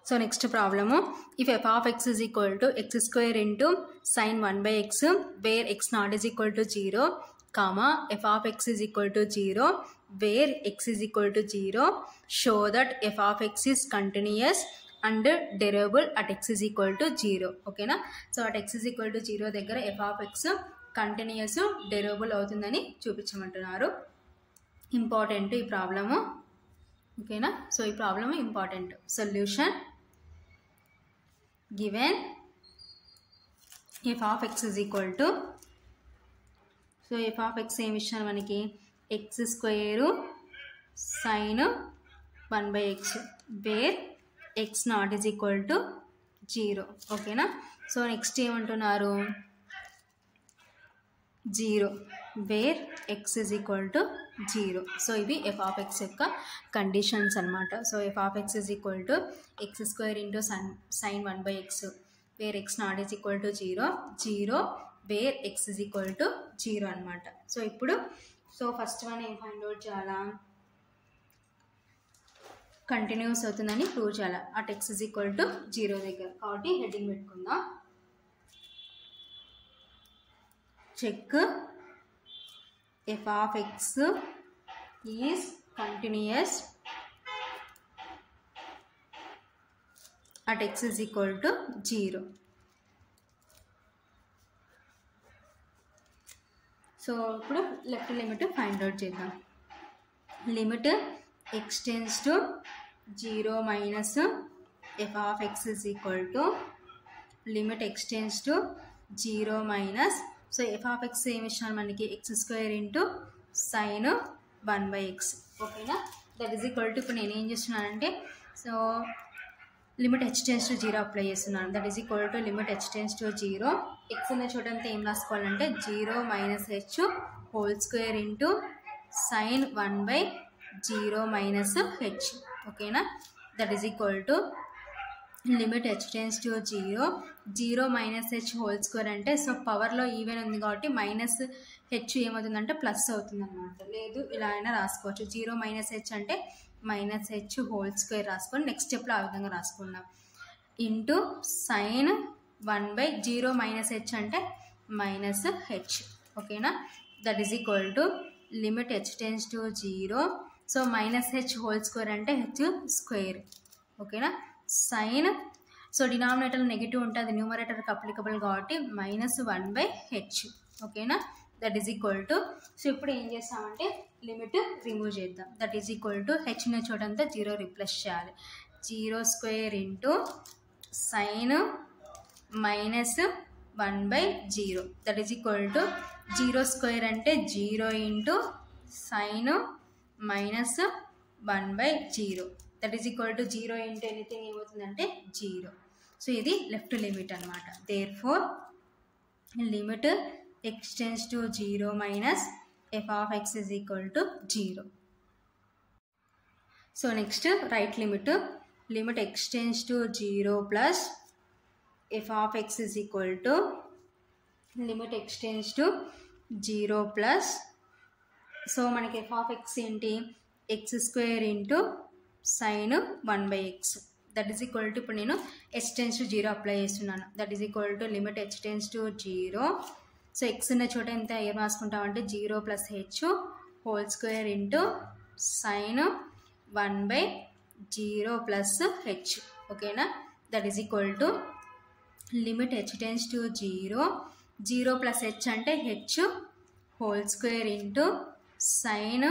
So next problem, if f of x is equal to x square into sin 1 by x where x naught is equal to 0, comma f of x is equal to 0 where x is equal to 0, show that f of x is continuous and derivable at x is equal to 0. Okay na? So at x is equal to 0 దగ్గర f of x continuous derivable అవుతుందని చూపించమంటున్నారు. Important ఈ problem. ఓకేనా? So ఈ problem important. Solution given f of x is equal to, so f of x ఏమి ఇచ్చారు మనకి, x square sin 1 by x where x naught is equal to 0. ఓకేనా? So next ఏమంటున్నారు, 0 where x is equal to 0. So ఇవి f of x యొక్క conditions అన్నమాట. So f of x is equal to x square into sin 1 by x where x naught is equal to 0, 0 where x is equal to 0 అన్నమాట. So ఇప్పుడు first one ఏం find out చేయాలా, continuous అవుతుందని prove చేయాలి at x is equal to 0 దగ్గర. కాబట్టి heading పెట్టుకుందాం, check f of x is continuous at x is equal to 0. So ఇప్పుడు లెఫ్ట్ లిమిట్ ఫైండ్ అవుట్ చేద్దాం. Limit x tends to 0 minus f of x is equal to limit x tends to 0 minus, so f of x ఏమి ఇచ్చినారు మనకి, x square into sin 1 by x. ఓకేనా? That is equal to, ఇప్పుడు నేను ఏం చేస్తున్నానంటే, so limit h tends to 0 apply చేస్తున్నాను. That is equal to limit h tends to 0, x ఉన్న చోటంతా ఏం రాసుకోవాలంటే 0 minus h whole square into sin 1 by 0 minus h. ఓకేనా? That is equal to limit h tends to 0, 0 minus h whole square అంటే, so పవర్లో even ఉంది కాబట్టి minus H ఏమవుతుందంటే ప్లస్ అవుతుంది అనమాట. లేదు ఇలా అయినా రాసుకోవచ్చు, 0 minus h అంటే మైనస్ హెచ్ హోల్ స్క్వేర్ రాసుకొని నెక్స్ట్ స్టెప్లో ఆ విధంగా రాసుకున్నాం. Into sine 1 by 0 minus h అంటే మైనస్ హెచ్. ఓకేనా? That is equal to limit h tends to 0, so minus H whole square అంటే హెచ్ స్క్వేర్. ఓకేనా? సైన్, సో డినామినేటర్ నెగిటివ్ ఉంటుంది, న్యూమరేటర్కి అప్లికబుల్ కాబట్టి మైనస్ 1 by h. ఓకేనా? That is equal to, so ఇప్పుడు ఏం చేస్తామంటే లిమిట్ రిమూవ్ చేద్దాం. That is equal to h ఉన్న చోటంతా 0 రిప్లేస్ చేయాలి. 0 square into sine minus 1 by 0 that is equal to 0 square అంటే 0 into sine minus 1 by 0 that is equal to 0 into anything ఏమవుతుందంటే 0. So ఇది లెఫ్ట్ లిమిట్ అనమాట. Therefore limit x tends to 0 minus f of x is equal to 0. So next right limit, limit x tends to 0 plus f of x is equal to limit x tends to 0 plus, so మనకి f of x ఏంటి, x square into sign 1 by x that is equal to, ఇప్పుడు నేను h tends to 0 apply చేస్తున్నాను. That is equal to limit h tends to 0, so X ఉన్న చోట ఎంత ఏం రాసుకుంటామంటే 0 plus h whole square into sign 1 by 0 plus h. ఓకేనా? That is equal to limit h tends to 0, 0 plus h అంటే h whole square into sign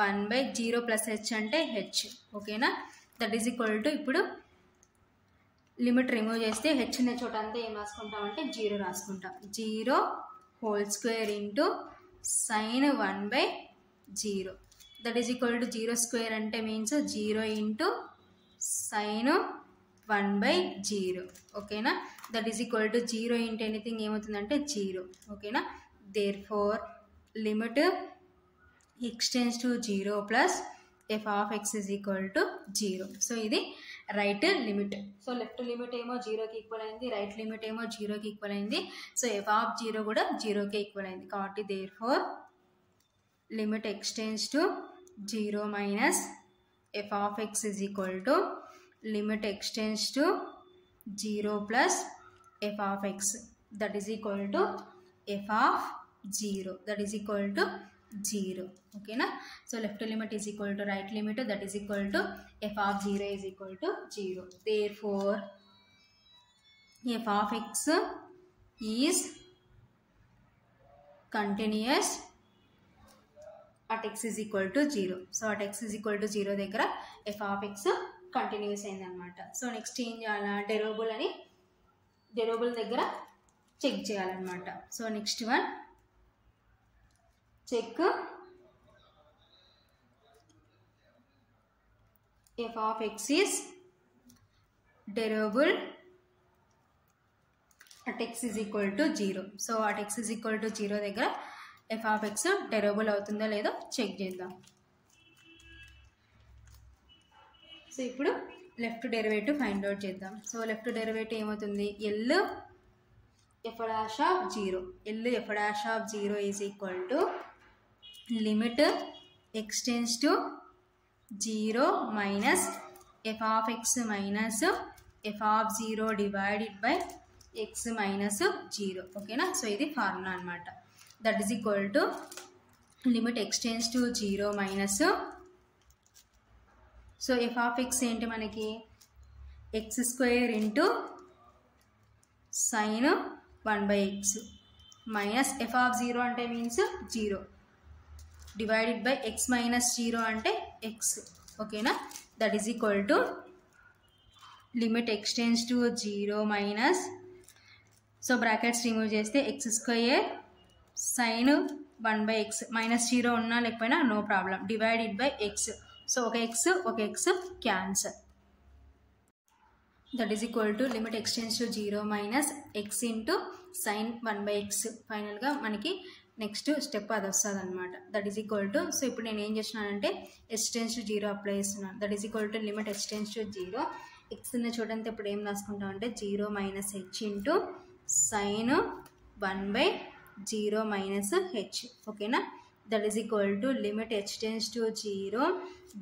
1 by 0 plus h అంటే h. ఓకేనా? That is equal to, ఇప్పుడు limit remove చేస్తే H ఉన్న చోట అంతా ఏం రాసుకుంటామంటే 0 రాసుకుంటాం. 0 whole square into sign 1 by 0 that is equal to 0 square అంటే మీన్స్ 0 ఇంటూ సైన్ 1 by 0. ఓకేనా? That is equal to 0 into anything ఏమవుతుందంటే 0. ఓకేనా? There four limit x tends to 0 plus f of x is equal to 0. So ఇది right limit. So left limit ఏమో 0కి equal అయింది, right limit ఏమో 0కి equal అయింది. సో f of 0 కూడా 0కి ఈక్వల్ అయింది. కాబట్టి therefore limit x tends to 0 minus f of x is equal to limit x tends to 0 plus f of x that is equal to f of 0 that is equal to 0. Okay na? So left limit is equal to right limit that is equal to f of 0 is equal to 0. Therefore f of x is continuous at x is equal to 0. So at x is equal to 0 దగ్గర f of x continuous అయింది అనమాట. So next ఏం చేయాలా, derivable దగ్గర check చేయాలన్నమాట. So next one check f of x is derivable at x is equal to 0. So at x is equal to 0 దగ్గర f of x derivable అవుతుందో లేదో check చేద్దాం. సో ఇప్పుడు లెఫ్ట్ డెరివేటివ్ ఫైండ్ అవుట్ చేద్దాం. So left derivative ఏమవుతుంది, L F dash of 0 L F dash of 0 is equal to limit x tends to 0 minus f of x minus f of 0 divided by x minus 0. ఓకేనా? So ఇది formula అనమాట. That is equal to limit x tends to 0 minus, so f of x ఏంటి మనకి, x square into sine 1/x minus f of 0 అంటే means 0 divided by x minus 0 అంటే x. ఓకేనా? That is equal to limit x tends to 0 minus, so brackets remove చేస్తే x square sine 1/x minus 0 ఉన్నా లేకపోయినా no problem divided by x. So ఒక x cancel. That is equal to limit x tends to 0 minus x into sine 1/x. ఫైనల్గా మనకి next step అది వస్తుంది అనమాట. That is equal to, so ఇప్పుడు నేను ఏం చేస్తున్నానంటే ఎక్స్టెండ్స్ టు 0 అప్లై చేస్తున్నాను. That is equal to limit x tends to 0 x ఉన్న చూడండి ఇప్పుడు ఏం రాసుకుంటాం అంటే 0 minus h into sine 1/0 minus h. ఓకేనా? That is equal to limit x tends to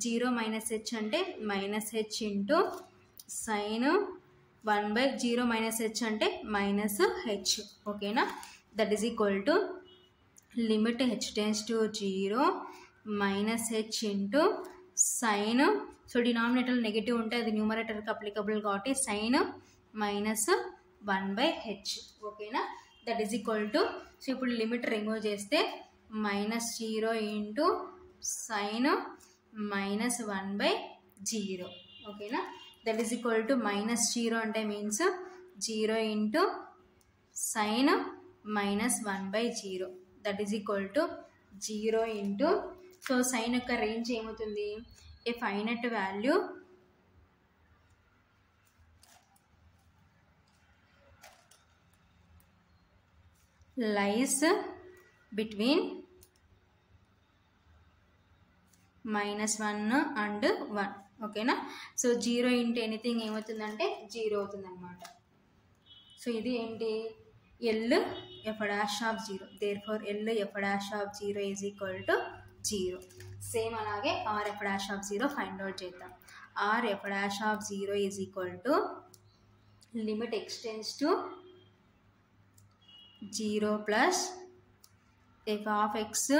0 minus h అంటే minus h into sine 1/0 minus h అంటే మైనస్ హెచ్. ఓకేనా? That is equal to limit h tends to 0 minus h into sine, so denominator negative ఉంటే అది న్యూమరేటర్కి applicable కాబట్టి sine minus 1/h. ఓకేనా? That is equal to, so ఇప్పుడు limit remove చేస్తే minus 0 into sine minus 1/0. ఓకేనా? That is equal to minus 0 అంటే means 0 into sine minus 1/0. That is equal to 0 into, so sine యొక్క range ఏమవుతుంది, a finite value lies between -1 and 1. ఓకేనా? So 0 into anything ఏమవుతుందంటే 0 అవుతుంది అనమాట. So ఇది ఏంటి, L F dash of 0. Therefore L F dash of 0 is equal to 0. Same అలాగే R f dash of 0 find out చేద్దాం. R f dash of 0 is equal to limit x tends to 0 plus f of x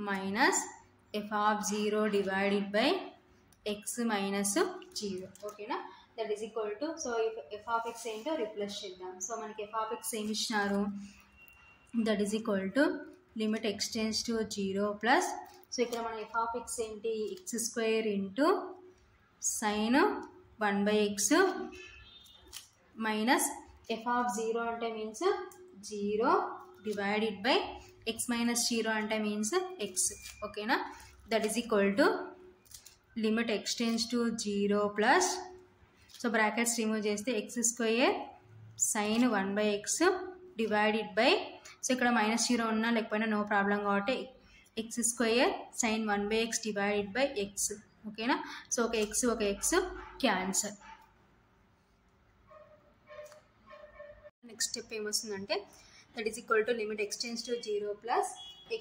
minus f of 0 divided by x minus 0. ఓకేనా? That is equal to, so f of x ఏంటో replace చేద్దాం. So మనకి F of x ఏమి ఇచ్చినారు, that is equal to limit x tends to 0 plus, so ఇక్కడ మన f of x ఏంటి, x square into sine 1/x minus f of 0 అంటే means 0 divided by x minus 0 అంటే మీన్స్ ఎక్స్. ఓకేనా? That is equal to limit x tends to 0 plus, so brackets remove చేస్తే x square sine 1/x divided by, so ఇక్కడ -0 ఉన్నా లేకపోయినా no problem కాబట్టి x square sine 1/x divided by x. ఓకేనా? So ఒక x cancel. Next step ఏమొస్తుందంటే that is equal to limit x tends to 0 plus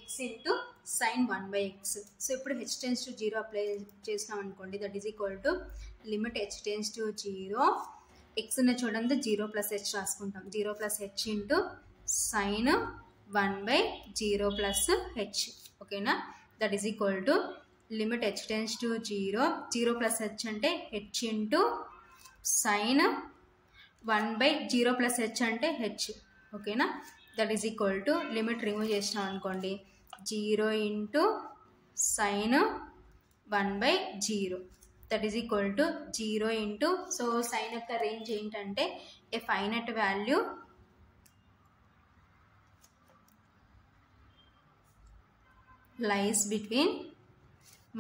x into sine 1/x. So ఇప్పుడు h tends to 0 apply చేసినాం అనుకోండి, that is equal to limit h tends to 0, x ఉన్న చూడండి 0 plus h రాసుకుంటాం, 0 plus h into sine 1/0 plus h. ఓకేనా, that is equal to limit h tends to 0, 0 plus h అంటే h into sine 1/0 plus h అంటే h. ఓకేనా, that is equal to limit remove చేసినాం అనుకోండి, 0 into sine 1/0, that is equal to 0 into, so sine యొక్క range ఏంటంటే a finite value lies between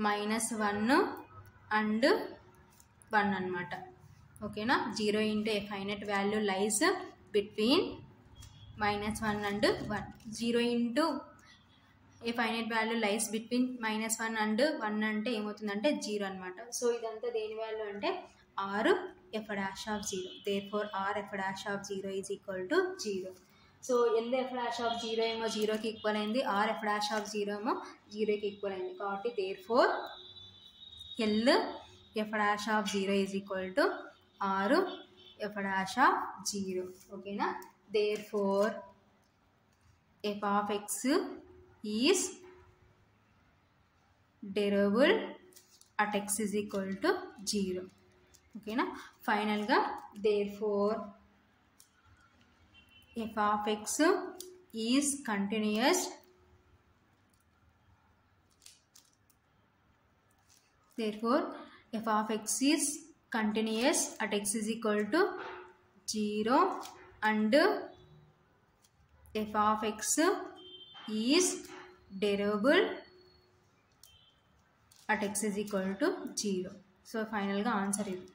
-1 and 1 అనమాట. ఓకేనా, 0 into a finite value lies between -1 and 1, 0 into a finite value lies between -1 and 1 అంటే ఏమవుతుందంటే 0 అనమాట. So ఇదంతా దేని value అంటే r f dash of 0. Therefore r f dash of 0 is equal to 0. So l f dash of 0 ఏమో 0కి equal అయింది, r f dash of 0 ఏమో 0కి ఈక్వల్ అయింది. కాబట్టి therefore l f dash of 0 is equal to r f dash of 0. ఓకేనా, therefore f of x is derivable at x is equal to 0. ఓకేనా, ఫైనల్గా therefore f of x is continuous, therefore f of x is continuous at x is equal to 0 and f of x is derivable at x is equal to 0. So ఫైనల్గా answer ఇది.